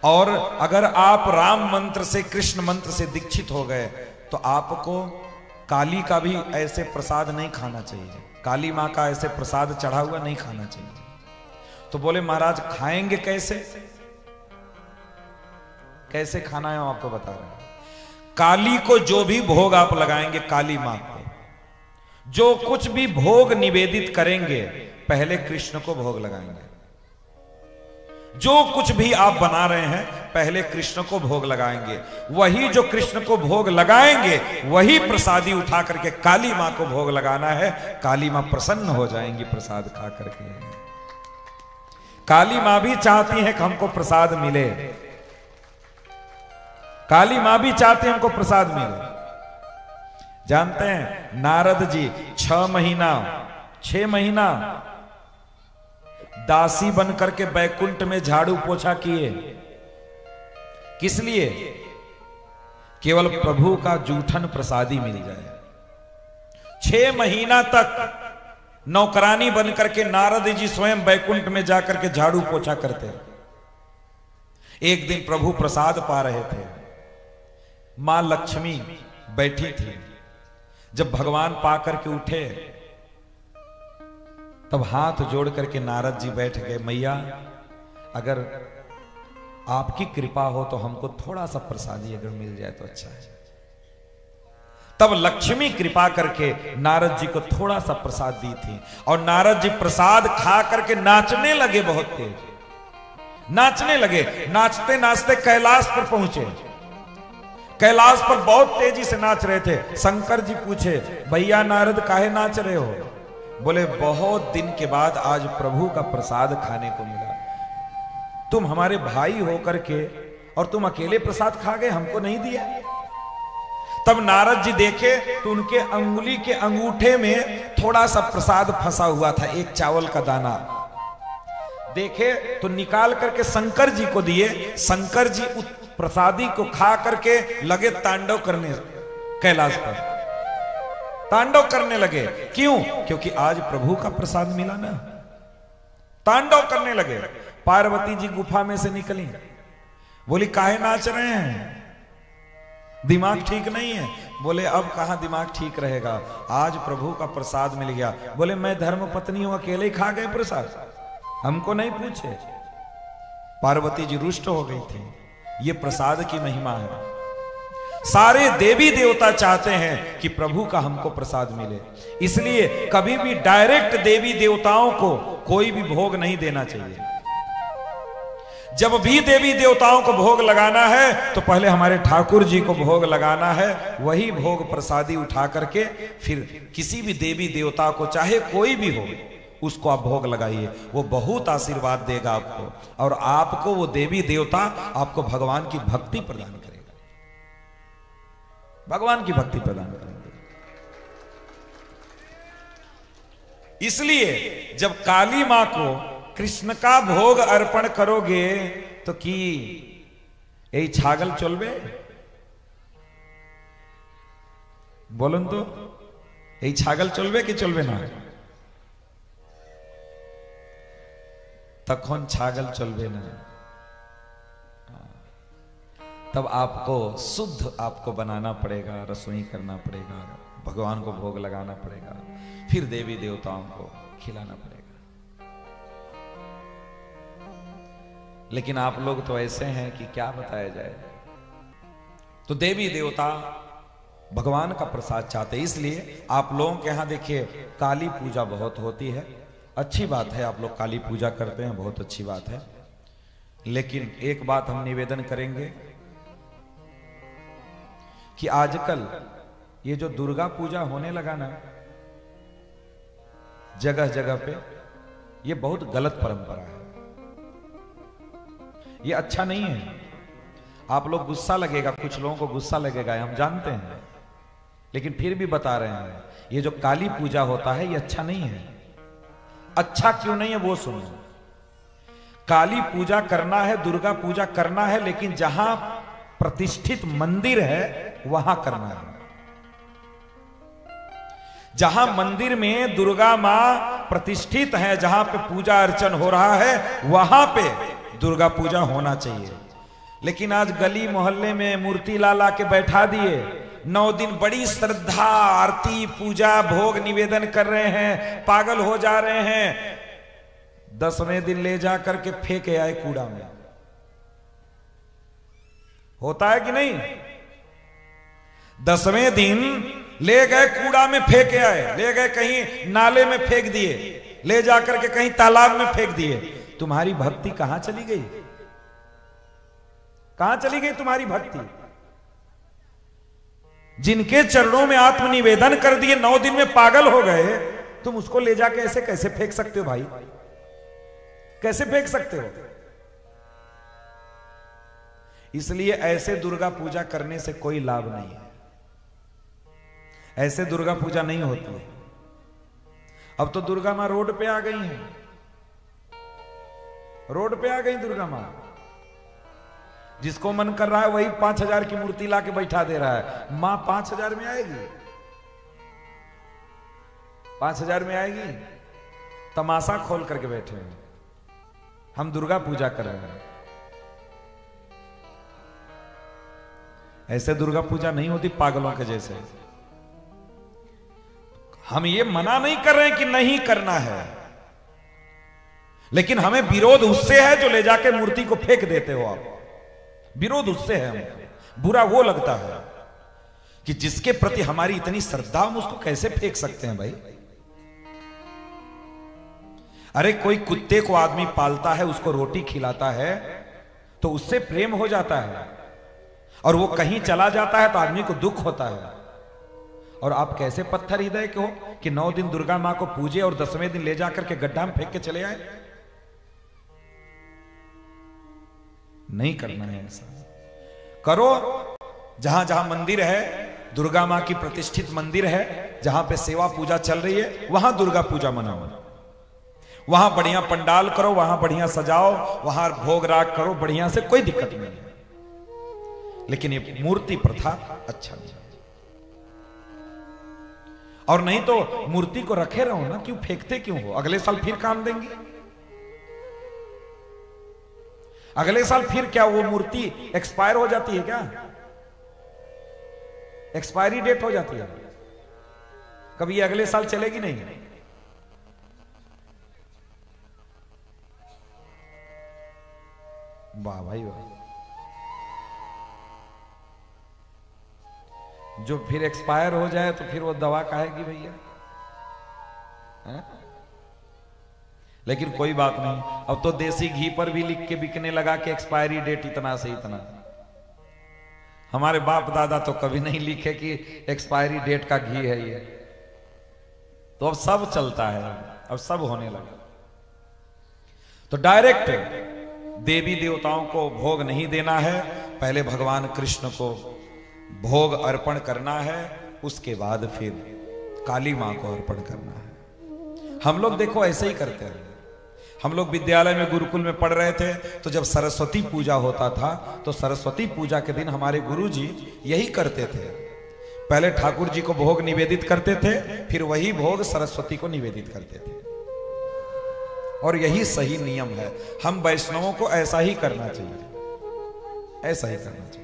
और अगर आप राम मंत्र से, कृष्ण मंत्र से दीक्षित हो गए तो आपको काली का भी ऐसे प्रसाद नहीं खाना चाहिए, काली मां का ऐसे प्रसाद चढ़ा हुआ नहीं खाना चाहिए। तो बोले महाराज खाएंगे कैसे? कैसे खाना है हम आपको बता रहे हैं। काली को जो भी भोग आप लगाएंगे, काली मां को जो कुछ भी भोग निवेदित करेंगे, पहले कृष्ण को भोग लगाएंगे। जो कुछ भी आप बना रहे हैं, पहले कृष्ण को भोग लगाएंगे। वही जो कृष्ण को भोग लगाएंगे, वही प्रसादी उठा करके काली मां को भोग लगाना है। काली मां प्रसन्न हो जाएंगी प्रसाद खा करके। काली मां भी चाहती है कि हमको प्रसाद मिले, काली मां भी चाहती है हमको प्रसाद मिले। जानते हैं नारद जी 6 महीना दासी बन करके बैकुंठ में झाड़ू पोछा किए। किस लिए? केवल प्रभु का जूठन प्रसादी मिल जाए। 6 महीना तक नौकरानी बन करके नारद जी स्वयं बैकुंठ में जाकर के झाड़ू पोछा करते। एक दिन प्रभु प्रसाद पा रहे थे, मां लक्ष्मी बैठी थी। जब भगवान पा करके उठे तब हाथ जोड़ करके नारद जी बैठ गए, मैया अगर आपकी कृपा हो तो हमको थोड़ा सा प्रसादी अगर मिल जाए तो अच्छा है। तब लक्ष्मी कृपा करके नारद जी को थोड़ा सा प्रसाद दी थी और नारद जी प्रसाद खा करके नाचने लगे, बहुत तेज नाचने लगे। नाचते नाचते कैलाश पर पहुंचे। कैलाश पर बहुत तेजी से नाच रहे थे। शंकर जी पूछे, भैया नारद काहे नाच रहे हो? बोले बहुत दिन के बाद आज प्रभु का प्रसाद खाने को मिला। तुम हमारे भाई होकर के और तुम अकेले प्रसाद खा गए, हमको नहीं दिया। तब नारद जी देखे तो उनके अंगुली के अंगूठे में थोड़ा सा प्रसाद फंसा हुआ था, एक चावल का दाना। देखे तो निकाल करके शंकर जी को दिए। शंकर जी प्रसादी को खा करके लगे तांडव करने, कैलाश पर तांडव करने लगे। क्यों? क्योंकि आज प्रभु का प्रसाद मिला ना। तांडव करने लगे। पार्वती जी गुफा में से निकली, बोली काहे नाच रहे हैं? दिमाग ठीक नहीं है? बोले अब कहां दिमाग ठीक रहेगा, आज प्रभु का प्रसाद मिल गया। बोले मैं धर्म पत्नी हूं, अकेले ही खा गए प्रसाद, हमको नहीं पूछे। पार्वती जी रुष्ट हो गई थी। ये प्रसाद की महिमा है। सारे देवी देवता चाहते हैं कि प्रभु का हमको प्रसाद मिले, इसलिए कभी भी डायरेक्ट देवी देवताओं को कोई भी भोग नहीं देना चाहिए। जब भी देवी देवताओं को भोग लगाना है तो पहले हमारे ठाकुर जी को भोग लगाना है। वही भोग प्रसादी उठा करके फिर किसी भी देवी देवता को, चाहे कोई भी हो, उसको आप भोग लगाइए। वो बहुत आशीर्वाद देगा आपको, और आपको वो देवी देवता आपको भगवान की भक्ति प्रदान करेगा, भगवान की भक्ति प्रदान करेंगे। इसलिए जब काली मां को कृष्ण का भोग अर्पण करोगे तो की यही छागल चलबे? बोलन तो यही छागल चलबे कि चलबे ना? तखन छागल चलबे ना। तब आपको शुद्ध आपको बनाना पड़ेगा, रसोई करना पड़ेगा, भगवान को भोग लगाना पड़ेगा, फिर देवी देवताओं को खिलाना पड़ेगा। लेकिन आप लोग तो ऐसे हैं कि क्या बताया जाए। तो देवी देवता भगवान का प्रसाद चाहते, इसलिए आप लोगों के यहां देखिए काली पूजा बहुत होती है। अच्छी बात है, आप लोग काली पूजा करते हैं, बहुत अच्छी बात है। लेकिन एक बात हम निवेदन करेंगे कि आजकल ये जो दुर्गा पूजा होने लगा ना जगह जगह पे, ये बहुत गलत परंपरा है, ये अच्छा नहीं है। आप लोग गुस्सा लगेगा, कुछ लोगों को गुस्सा लगेगा, हम जानते हैं, लेकिन फिर भी बता रहे हैं, ये जो काली पूजा होता है ये अच्छा नहीं है। अच्छा क्यों नहीं है वो सुनो। काली पूजा करना है, दुर्गा पूजा करना है, लेकिन जहां प्रतिष्ठित मंदिर है वहां करना है। जहां मंदिर में दुर्गा मां प्रतिष्ठित है, जहां पे पूजा अर्चन हो रहा है, वहां पे दुर्गा पूजा होना चाहिए। लेकिन आज गली मोहल्ले में मूर्ति ला के बैठा दिए, 9 दिन बड़ी श्रद्धा, आरती, पूजा, भोग निवेदन कर रहे हैं, पागल हो जा रहे हैं। 10वें दिन ले जा करके फेंके आए कूड़ा में। होता है कि नहीं? 10वें दिन ले गए कूड़ा में फेंके आए, ले गए कहीं नाले में फेंक दिए, ले जाकर के कहीं तालाब में फेंक दिए। तुम्हारी भक्ति कहां चली गई? कहां चली गई तुम्हारी भक्ति? जिनके चरणों में आत्मनिवेदन कर दिए, 9 दिन में पागल हो गए, तुम उसको ले जाके ऐसे कैसे फेंक सकते हो भाई? कैसे फेंक सकते हो? इसलिए ऐसे दुर्गा पूजा करने से कोई लाभ नहीं है। ऐसे दुर्गा पूजा नहीं होती है। अब तो दुर्गा मां रोड पे आ गई हैं, रोड पे आ गई दुर्गा मां। जिसको मन कर रहा है वही 5000 की मूर्ति ला के बैठा दे रहा है। मां 5000 में आएगी? 5000 में आएगी? तमाशा खोल करके बैठे हैं। हम दुर्गा पूजा कर रहे हैं। ऐसे दुर्गा पूजा नहीं होती पागलों के जैसे। हम ये मना नहीं कर रहे हैं कि नहीं करना है, लेकिन हमें विरोध उससे है जो ले जाके मूर्ति को फेंक देते हो आप। विरोध उससे है हमें। बुरा वो लगता है कि जिसके प्रति हमारी इतनी श्रद्धा, हम उसको कैसे फेंक सकते हैं भाई? अरे कोई कुत्ते को आदमी पालता है, उसको रोटी खिलाता है तो उससे प्रेम हो जाता है, और वो कहीं चला जाता है तो आदमी को दुख होता है। और आप कैसे पत्थर हृदय के हो कि 9 दिन दुर्गा मां को पूजे और 10वें दिन ले जाकर के गड्ढा में फेंक के चले आए? नहीं करना है ऐसा। करो जहां जहां मंदिर है, दुर्गा मां की प्रतिष्ठित मंदिर है, जहां पे सेवा पूजा चल रही है, वहां दुर्गा पूजा मनाओ। वहां बढ़िया पंडाल करो, वहां बढ़िया सजाओ, वहां भोग राग करो बढ़िया से, कोई दिक्कत नहीं है। लेकिन ये मूर्ति प्रथा अच्छा नहीं। और नहीं तो मूर्ति को रखे रहो ना, क्यों फेंकते क्यों हो? अगले साल फिर काम देंगे। अगले साल फिर क्या वो मूर्ति एक्सपायर हो जाती है क्या? एक्सपायरी डेट हो जाती है। कभी ये अगले साल चलेगी नहीं। वाह भाई वाह। जो फिर एक्सपायर हो जाए तो फिर वो दवा काहेगी भैया? लेकिन कोई बात नहीं, अब तो देसी घी पर भी लिख के बिकने लगा कि एक्सपायरी डेट इतना से इतना। हमारे बाप दादा तो कभी नहीं लिखे कि एक्सपायरी डेट का घी है ये। तो अब सब चलता है, अब सब होने लगा। तो डायरेक्ट देवी देवताओं को भोग नहीं देना है, पहले भगवान कृष्ण को भोग अर्पण करना है, उसके बाद फिर काली मां को अर्पण करना है। हम लोग देखो ऐसे ही करते हैं। हम लोग विद्यालय में गुरुकुल में पढ़ रहे थे, तो जब सरस्वती पूजा होता था तो सरस्वती पूजा के दिन हमारे गुरुजी यही करते थे। पहले ठाकुर जी को भोग निवेदित करते थे, फिर वही भोग सरस्वती को निवेदित करते थे। और यही सही नियम है। हम वैष्णवों को ऐसा ही करना चाहिए, ऐसा ही करना चाहिए।